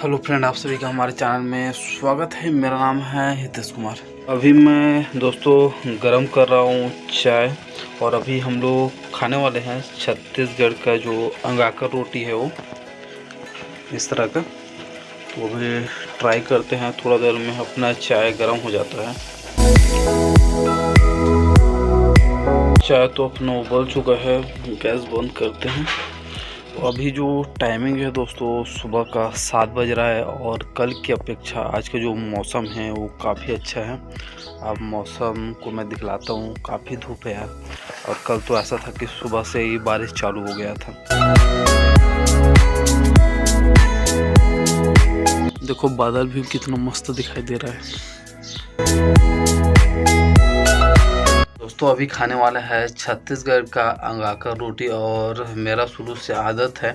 Hello friend, आप सभी का हमारे चैनल में स्वागत है। मेरा नाम है हितेश कुमार। अभी मैं दोस्तों गरम कर रहा हूँ चाय और अभी हम लोग खाने वाले हैं छत्तीसगढ़ का जो अंगाकर रोटी है वो इस तरह का। तो अभी ट्राई करते हैं, थोड़ा देर में अपना चाय गरम हो जाता है। चाय तो अपना उबल चुका है, गैस बंद करते हैं। अभी जो टाइमिंग है दोस्तों सुबह का 7 बज रहा है और कल की अपेक्षा आज का जो मौसम है वो काफ़ी अच्छा है। अब मौसम को मैं दिखलाता हूँ, काफ़ी धूप है यार। और कल तो ऐसा था कि सुबह से ही बारिश चालू हो गया था। देखो बादल भी कितना मस्त दिखाई दे रहा है। दोस्तों अभी खाने वाला है छत्तीसगढ़ का अंगाकर रोटी और मेरा शुरू से आदत है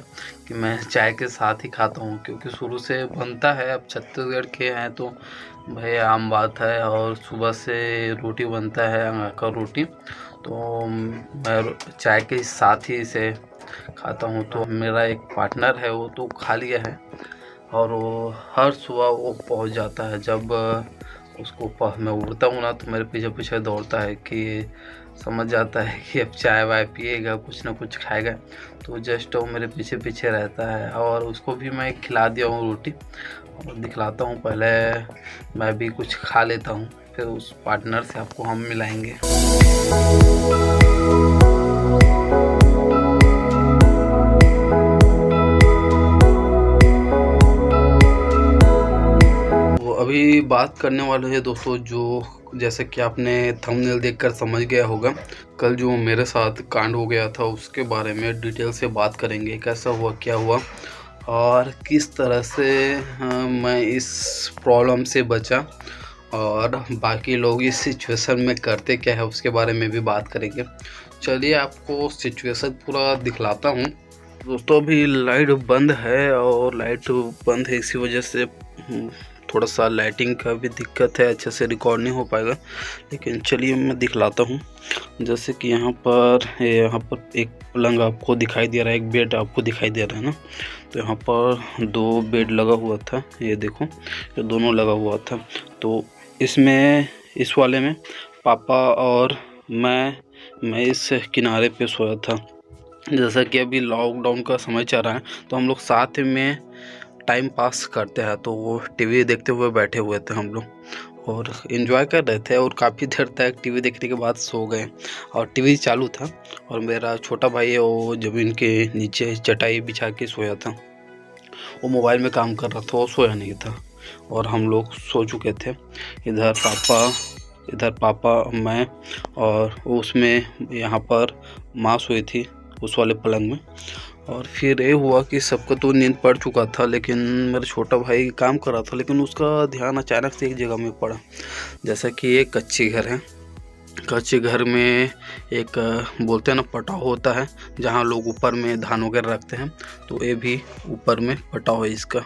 कि मैं चाय के साथ ही खाता हूँ, क्योंकि शुरू से बनता है। अब छत्तीसगढ़ के हैं तो भाई आम बात है, और सुबह से रोटी बनता है अंगाकर रोटी, तो मैं चाय के साथ ही इसे खाता हूँ। तो मेरा एक पार्टनर है वो तो खा लिया है और वो हर सुबह वो पहुँच जाता है। जब उसको मैं उड़ता हूँ ना तो मेरे पीछे पीछे दौड़ता है कि समझ जाता है कि अब चाय वाय पिएगा, कुछ ना कुछ खाएगा, तो जस्ट वो मेरे पीछे पीछे रहता है। और उसको भी मैं खिला दिया हूँ रोटी और दिखलाता हूँ। पहले मैं भी कुछ खा लेता हूँ, फिर उस पार्टनर से आपको हम मिलाएंगे। अभी बात करने वाले हैं दोस्तों, जो जैसे कि आपने थंबनेल देखकर समझ गया होगा, कल जो मेरे साथ कांड हो गया था उसके बारे में डिटेल से बात करेंगे। कैसा हुआ, क्या हुआ और किस तरह से मैं इस प्रॉब्लम से बचा और बाकी लोग इस सिचुएशन में करते क्या है उसके बारे में भी बात करेंगे। चलिए आपको सिचुएशन पूरा दिखलाता हूँ। दोस्तों अभी लाइट बंद है और लाइट बंद है इसी वजह से थोड़ा सा लाइटिंग का भी दिक्कत है, अच्छे से रिकॉर्ड नहीं हो पाएगा। लेकिन चलिए मैं दिखलाता हूँ। जैसे कि यहाँ पर एक पलंग आपको दिखाई दे रहा है, एक बेड आपको दिखाई दे रहा है ना। तो यहाँ पर 2 बेड लगा हुआ था, ये देखो ये दोनों लगा हुआ था। तो इसमें इस वाले में पापा और मैं इस किनारे पे सोया था। जैसा कि अभी लॉकडाउन का समय चल रहा है तो हम लोग साथ में टाइम पास करते हैं, तो वो टीवी देखते हुए बैठे हुए थे हम लोग और एंजॉय कर रहे थे। और काफ़ी देर तक टीवी देखने के बाद सो गए और टीवी चालू था। और मेरा छोटा भाई है वो ज़मीन के नीचे चटाई बिछा के सोया था, वो मोबाइल में काम कर रहा था, वो सोया नहीं था। और हम लोग सो चुके थे। इधर पापा मैं और उसमें यहाँ पर माँ सोई थी उस वाले पलंग में। और फिर ये हुआ कि सबका तो नींद पड़ चुका था, लेकिन मेरा छोटा भाई काम कर रहा था, लेकिन उसका ध्यान अचानक से एक जगह में पड़ा। जैसा कि एक कच्ची घर है, कच्चे घर में एक बोलते हैं ना पटाव होता है, जहाँ लोग ऊपर में धान वगैरह रखते हैं, तो ये भी ऊपर में पटाव है इसका।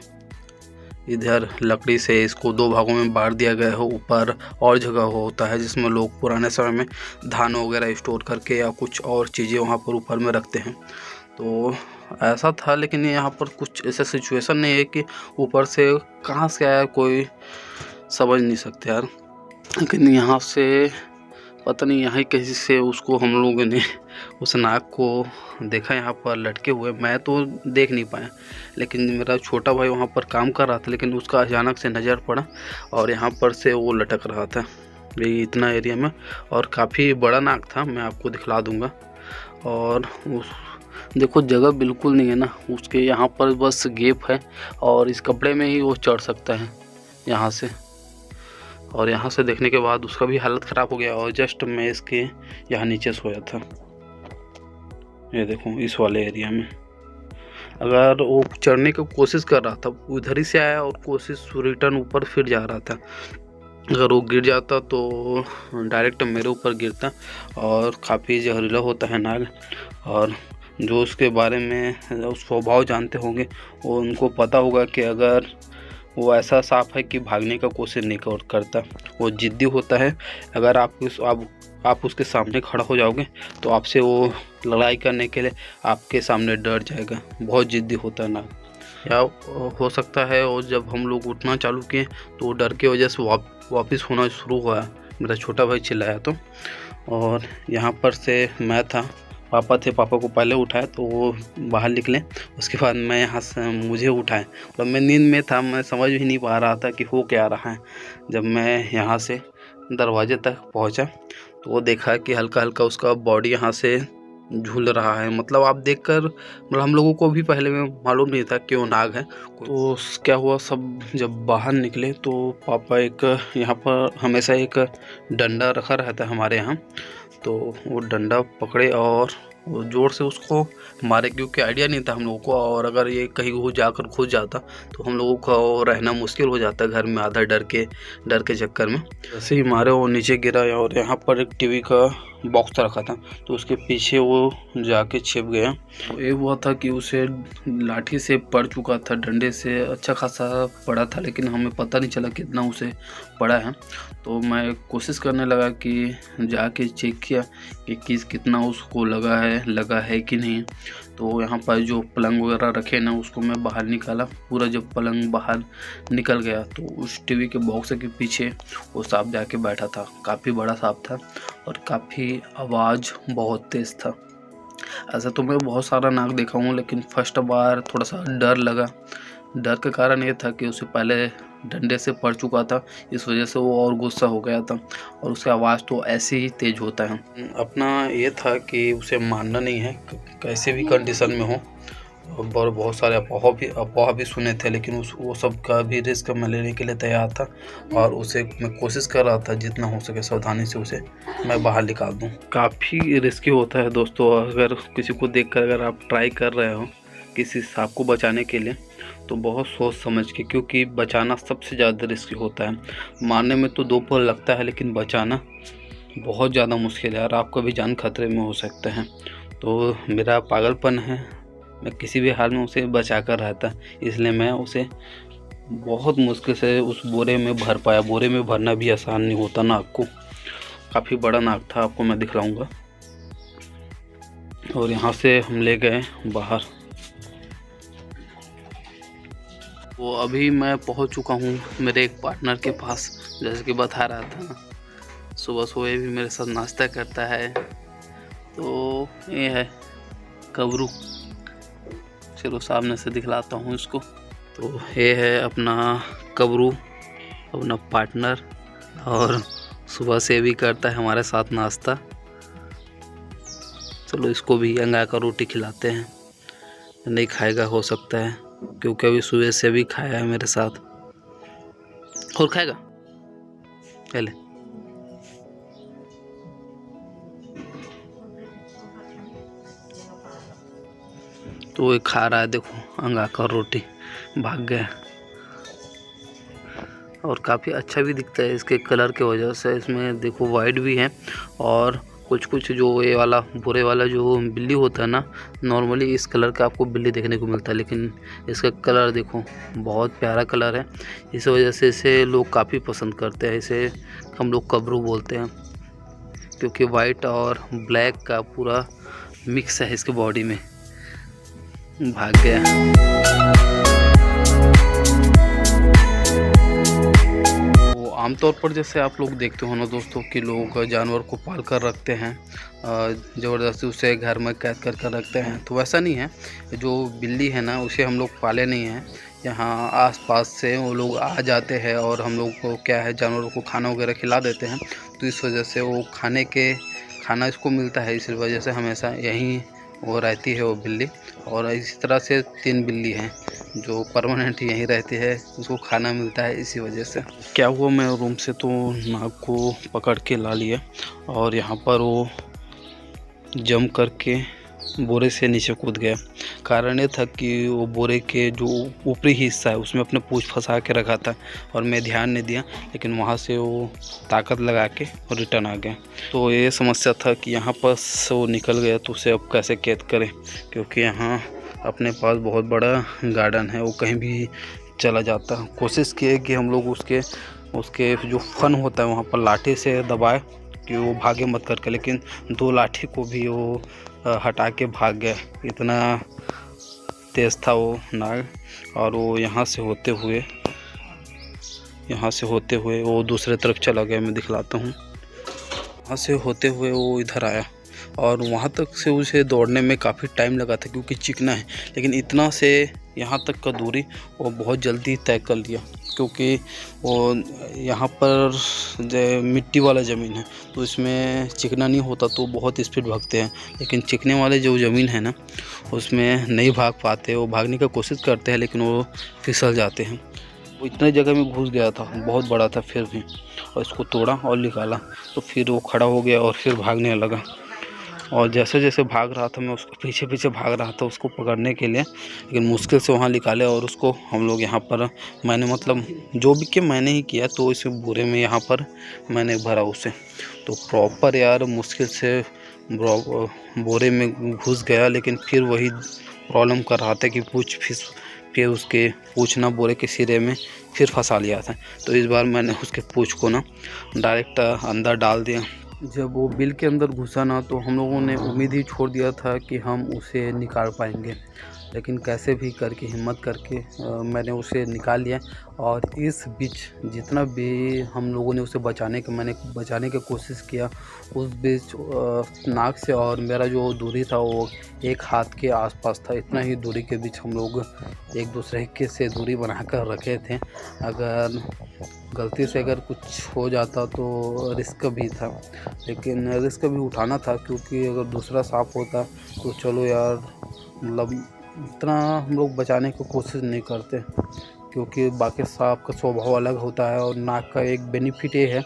इधर लकड़ी से इसको 2 भागों में बांट दिया गया है। ऊपर और जगह होता है जिसमें लोग पुराने समय में धान वगैरह स्टोर करके या कुछ और चीज़ें वहाँ पर ऊपर में रखते हैं। तो ऐसा था, लेकिन यहाँ पर कुछ ऐसा सिचुएशन नहीं है कि ऊपर से कहाँ से आया कोई समझ नहीं सकते यार। लेकिन यहाँ से पता नहीं यहाँ कैसे से उसको हम लोगों ने उस नाग को देखा यहाँ पर लटके हुए। मैं तो देख नहीं पाया, लेकिन मेरा छोटा भाई वहाँ पर काम कर रहा था, लेकिन उसका अचानक से नज़र पड़ा और यहाँ पर से वो लटक रहा था ये इतना एरिया में। और काफ़ी बड़ा नाग था, मैं आपको दिखला दूँगा। और उस देखो जगह बिल्कुल नहीं है ना, उसके यहाँ पर बस गैप है और इस कपड़े में ही वो चढ़ सकता है यहाँ से। और यहाँ से देखने के बाद उसका भी हालत ख़राब हो गया। और जस्ट मैं इसके यहाँ नीचे सोया था, ये देखो इस वाले एरिया में। अगर वो चढ़ने की कोशिश कर रहा था, उधर ही से आया और कोशिश रिटर्न ऊपर फिर जा रहा था। अगर वो गिर जाता तो डायरेक्ट मेरे ऊपर गिरता। और काफ़ी जहरीला होता है नाग। और जो उसके बारे में उस स्वभाव जानते होंगे वो उनको पता होगा कि अगर वो ऐसा सांप है कि भागने का कोशिश नहीं करता, वो जिद्दी होता है। अगर आप उसके सामने खड़ा हो जाओगे तो आपसे वो लड़ाई करने के लिए आपके सामने डर जाएगा। बहुत जिद्दी होता है नाग, या हो सकता है और जब हम लोग उठना चालू किए तो डर की वजह से वापस होना शुरू हुआ। मेरा छोटा भाई चिल्लाया तो, और यहाँ पर से मैं था, पापा थे, पापा को पहले उठाया तो वो बाहर निकले, उसके बाद मैं यहाँ से मुझे उठाए। तो मैं नींद में था, मैं समझ भी नहीं पा रहा था कि हो क्या रहा है। जब मैं यहाँ से दरवाजे तक पहुँचा तो वो देखा कि हल्का हल्का उसका बॉडी यहाँ से झूल रहा है। मतलब आप देखकर, मतलब हम लोगों को भी पहले में मालूम नहीं था कि वो नाग है। तो क्या हुआ, सब जब बाहर निकले तो पापा एक, यहाँ पर हमेशा एक डंडा रखा रहता है हमारे यहाँ, तो वो डंडा पकड़े और वो जोर से उसको मारे, क्योंकि आइडिया नहीं था हम लोगों को, और अगर ये कहीं वो जाकर घुस जाता तो हम लोगों को रहना मुश्किल हो जाता घर में, आधा डर के चक्कर में। जैसे ही मारे वो नीचे गिरा, और यहाँ पर एक टीवी का बॉक्स रखा था तो उसके पीछे वो जाके छिप गया। तो ये हुआ था कि उसे लाठी से पड़ चुका था, डंडे से अच्छा खासा पड़ा था, लेकिन हमें पता नहीं चला कितना उसे पड़ा है। तो मैं कोशिश करने लगा कि जाके चेक किया कि कितना उसको लगा है कि नहीं। तो यहाँ पर जो पलंग वगैरह रखे ना, उसको मैं बाहर निकाला। पूरा जब पलंग बाहर निकल गया तो उस टीवी के बॉक्स के पीछे वो सांप जाके बैठा था। काफ़ी बड़ा सांप था और काफ़ी आवाज़ बहुत तेज़ था। ऐसा तो मैं बहुत सारा नाग देखा हूँ, लेकिन फर्स्ट बार थोड़ा सा डर लगा। डर का कारण ये था कि उसे पहले डंडे से पड़ चुका था, इस वजह से वो और गुस्सा हो गया था, और उसकी आवाज़ तो ऐसे ही तेज होता है। अपना ये था कि उसे मानना नहीं है कैसे भी कंडीशन में हो। और बहुत सारे अफवाह भी सुने थे, लेकिन वो सब का भी रिस्क मैं लेने के लिए तैयार था, और उसे मैं कोशिश कर रहा था जितना हो सके सावधानी से उसे मैं बाहर निकाल दूं। काफ़ी रिस्की होता है दोस्तों, अगर किसी को देखकर अगर आप ट्राई कर रहे हो किसी सांप को बचाने के लिए तो बहुत सोच समझ के, क्योंकि बचाना सबसे ज़्यादा रिस्की होता है। मारने में तो 2 पल लगता है, लेकिन बचाना बहुत ज़्यादा मुश्किल है और आपका भी जान खतरे में हो सकता है। तो मेरा पागलपन है, मैं किसी भी हाल में उसे बचा कर रहता, इसलिए मैं उसे बहुत मुश्किल से उस बोरे में भर पाया। बोरे में भरना भी आसान नहीं होता नाग को, काफ़ी बड़ा नाग था, आपको मैं दिखलाऊंगा। और यहाँ से हम ले गए बाहर। वो अभी मैं पहुँच चुका हूँ मेरे एक पार्टनर के पास, जैसे कि बता रहा था, सुबह सुबह भी मेरे साथ नाश्ता करता है। तो ये है कबरू, चलो सामने से दिखलाता हूँ इसको। तो ये है अपना कबरू, अपना पार्टनर, और सुबह से भी करता है हमारे साथ नाश्ता। चलो इसको भी अंगा का रोटी खिलाते हैं, नहीं खाएगा हो सकता है, क्योंकि अभी सुबह से भी खाया है मेरे साथ। और खाएगा पहले। तो ये खा रहा है, देखो अंगा का रोटी, भाग गया। और काफ़ी अच्छा भी दिखता है इसके कलर के वजह से। इसमें देखो वाइट भी है, और कुछ जो ये वाला भूरे वाला जो बिल्ली होता है ना, नॉर्मली इस कलर का आपको बिल्ली देखने को मिलता है, लेकिन इसका कलर देखो बहुत प्यारा कलर है। इस वजह से इसे लोग काफ़ी पसंद करते हैं। इसे हम लोग कबरू बोलते हैं, क्योंकि वाइट और ब्लैक का पूरा मिक्स है इसके बॉडी में। भाग गया। वो आमतौर पर जैसे आप लोग देखते हो ना दोस्तों कि लोग जानवर को पाल कर रखते हैं, ज़बरदस्ती उसे घर में कैद कर कर रखते हैं, तो वैसा नहीं है। जो बिल्ली है ना, उसे हम लोग पाले नहीं हैं। यहाँ आसपास से वो लोग आ जाते हैं और हम लोग को क्या है, जानवरों को खाना वगैरह खिला देते हैं, तो इस वजह से वो खाना इसको मिलता है, इस वजह से हमेशा यहीं वो रहती है वो बिल्ली। और इसी तरह से 3 बिल्ली हैं जो परमानेंट यहीं रहती है, उसको खाना मिलता है इसी वजह से। क्या हुआ, मैं रूम से तो नाग को पकड़ के ला लिया, और यहाँ पर वो जम करके बोरे से नीचे कूद गया। कारण ये था कि वो बोरे के जो ऊपरी हिस्सा है उसमें अपने पूँछ फंसा के रखा था, और मैं ध्यान नहीं दिया, लेकिन वहाँ से वो ताकत लगा के रिटर्न आ गया। तो ये समस्या था कि यहाँ पर से वो निकल गया तो उसे अब कैसे कैद करें, क्योंकि यहाँ अपने पास बहुत बड़ा गार्डन है, वो कहीं भी चला जाता। कोशिश किए कि हम लोग उसके जो फन होता है वहाँ पर लाठी से दबाए कि वो भागे मत करके, लेकिन 2 लाठी को भी वो हटा के भाग गया। इतना तेज़ था वो नाग, और वो यहाँ से होते हुए वो दूसरे तरफ चला गया। मैं दिखलाता हूँ। वहाँ से होते हुए वो इधर आया, और वहाँ तक से उसे दौड़ने में काफ़ी टाइम लगा था क्योंकि चिकना है, लेकिन इतना से यहाँ तक का दूरी वो बहुत जल्दी तय कर लिया, क्योंकि वो यहाँ पर जो मिट्टी वाला ज़मीन है तो इसमें चिकना नहीं होता तो बहुत स्पीड भागते हैं, लेकिन चिकने वाले जो ज़मीन है ना उसमें नहीं भाग पाते। वो भागने की कोशिश करते हैं लेकिन वो फिसल जाते हैं। वो इतने जगह में घुस गया था, बहुत बड़ा था फिर भी, और इसको तोड़ा और निकाला तो फिर वो खड़ा हो गया और फिर भागने लगा। और जैसे जैसे भाग रहा था मैं उसको पीछे पीछे भाग रहा था उसको पकड़ने के लिए, लेकिन मुश्किल से वहाँ निकाले। और उसको हम लोग यहाँ पर मैंने मतलब जो भी किया मैंने ही किया, तो इस बोरे में यहाँ पर मैंने भरा उसे, तो प्रॉपर यार मुश्किल से बोरे में घुस गया। लेकिन फिर वही प्रॉब्लम कर रहा था कि फिर उसके पूँछ ना बोरे के सिरे में फिर फंसा लिया था। तो इस बार मैंने उसके पूँछ को ना डायरेक्ट अंदर डाल दिया। जब वो बिल के अंदर घुसा ना तो हम लोगों ने उम्मीद ही छोड़ दिया था कि हम उसे निकाल पाएंगे, लेकिन कैसे भी करके हिम्मत करके मैंने उसे निकाल लिया। और इस बीच जितना भी हम लोगों ने उसे मैंने बचाने की कोशिश किया, उस बीच नाक से और मेरा जो दूरी था वो एक हाथ के आसपास था। इतना ही दूरी के बीच हम लोग एक दूसरे के से दूरी बनाकर रखे थे। अगर गलती से अगर कुछ हो जाता तो रिस्क भी था, लेकिन रिस्क भी उठाना था, क्योंकि अगर दूसरा सांप होता तो चलो यार, मतलब इतना हम लोग बचाने की कोशिश नहीं करते, क्योंकि बाकी सांप का स्वभाव अलग होता है। और नाग का एक बेनिफिट ये है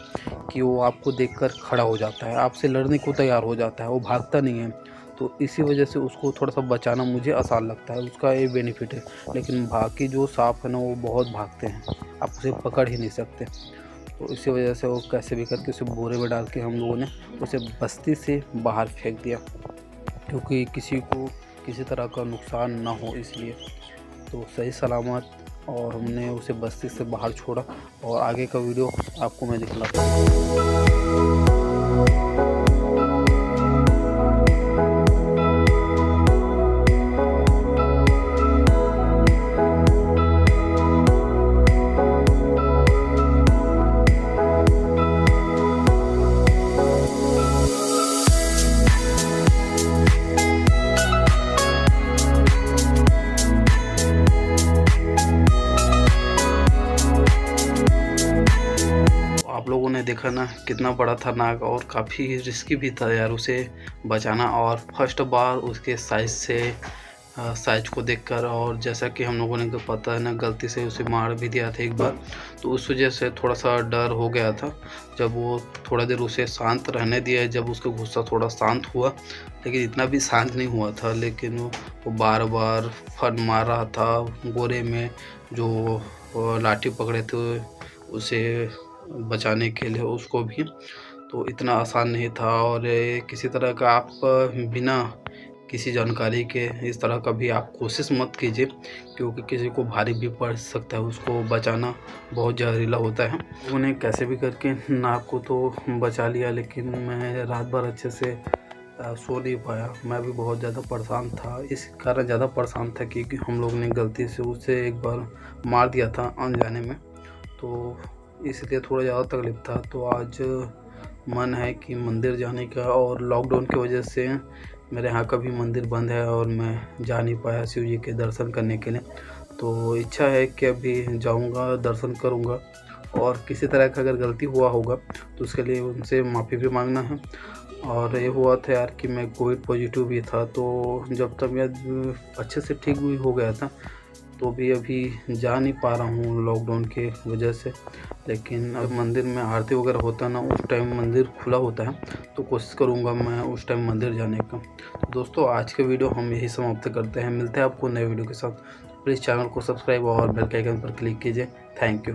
कि वो आपको देखकर खड़ा हो जाता है, आपसे लड़ने को तैयार हो जाता है, वो भागता नहीं है। तो इसी वजह से उसको थोड़ा सा बचाना मुझे आसान लगता है, उसका ये बेनिफिट है। लेकिन बाकी जो सांप है ना वो बहुत भागते हैं, आप उसे पकड़ ही नहीं सकते। तो इसी वजह से वो कैसे भी करके उसे बोरे में डाल के हम लोगों ने उसे बस्ती से बाहर फेंक दिया, क्योंकि किसी को किसी तरह का नुकसान ना हो इसलिए। तो सही सलामत और हमने उसे बस्ती से बाहर छोड़ा, और आगे का वीडियो आपको मैं दिखलाता हूँ। आप लोगों ने देखा ना कितना बड़ा था नाग, और काफ़ी रिस्की भी था यार उसे बचाना। और फर्स्ट बार उसके साइज को देखकर, और जैसा कि हम लोगों ने तो पता है ना गलती से उसे मार भी दिया था एक बार, तो उस वजह से थोड़ा सा डर हो गया था। जब वो थोड़ा देर उसे शांत रहने दिया, जब उसका गुस्सा थोड़ा शांत हुआ, लेकिन इतना भी शांत नहीं हुआ था, लेकिन वो बार बार फन मार रहा था बोरे में। जो लाठी पकड़े थे उसे बचाने के लिए उसको भी, तो इतना आसान नहीं था। और किसी तरह का आप बिना किसी जानकारी के इस तरह का भी आप कोशिश मत कीजिए, क्योंकि किसी को भारी भी पड़ सकता है। उसको बचाना बहुत जहरीला होता है। उन्हें कैसे भी करके नाक को तो बचा लिया, लेकिन मैं रात भर अच्छे से सो नहीं पाया। मैं भी बहुत ज़्यादा परेशान था, इस कारण ज़्यादा परेशान था क्योंकि हम लोग ने गलती से उसे एक बार मार दिया था अनजाने में, तो इसलिए थोड़ा ज़्यादा तकलीफ़ था। तो आज मन है कि मंदिर जाने का, और लॉकडाउन की वजह से मेरे यहाँ का भी मंदिर बंद है और मैं जा नहीं पाया शिव जी के दर्शन करने के लिए। तो इच्छा है कि अभी जाऊँगा, दर्शन करूँगा, और किसी तरह का अगर गलती हुआ होगा तो उसके लिए उनसे माफ़ी भी मांगना है। और ये हुआ था यार कि मैं कोविड पॉजिटिव भी था, तो जब तक मैं अच्छे से ठीक भी हो गया था तो भी अभी जा नहीं पा रहा हूँ लॉकडाउन के वजह से। लेकिन अब मंदिर में आरती वगैरह होता है ना, उस टाइम मंदिर खुला होता है, तो कोशिश करूँगा मैं उस टाइम मंदिर जाने का। तो दोस्तों आज के वीडियो हम यही समाप्त करते हैं, मिलते हैं आपको नए वीडियो के साथ। प्लीज़ चैनल को सब्सक्राइब और बेल के आइकन पर क्लिक कीजिए। Thank you.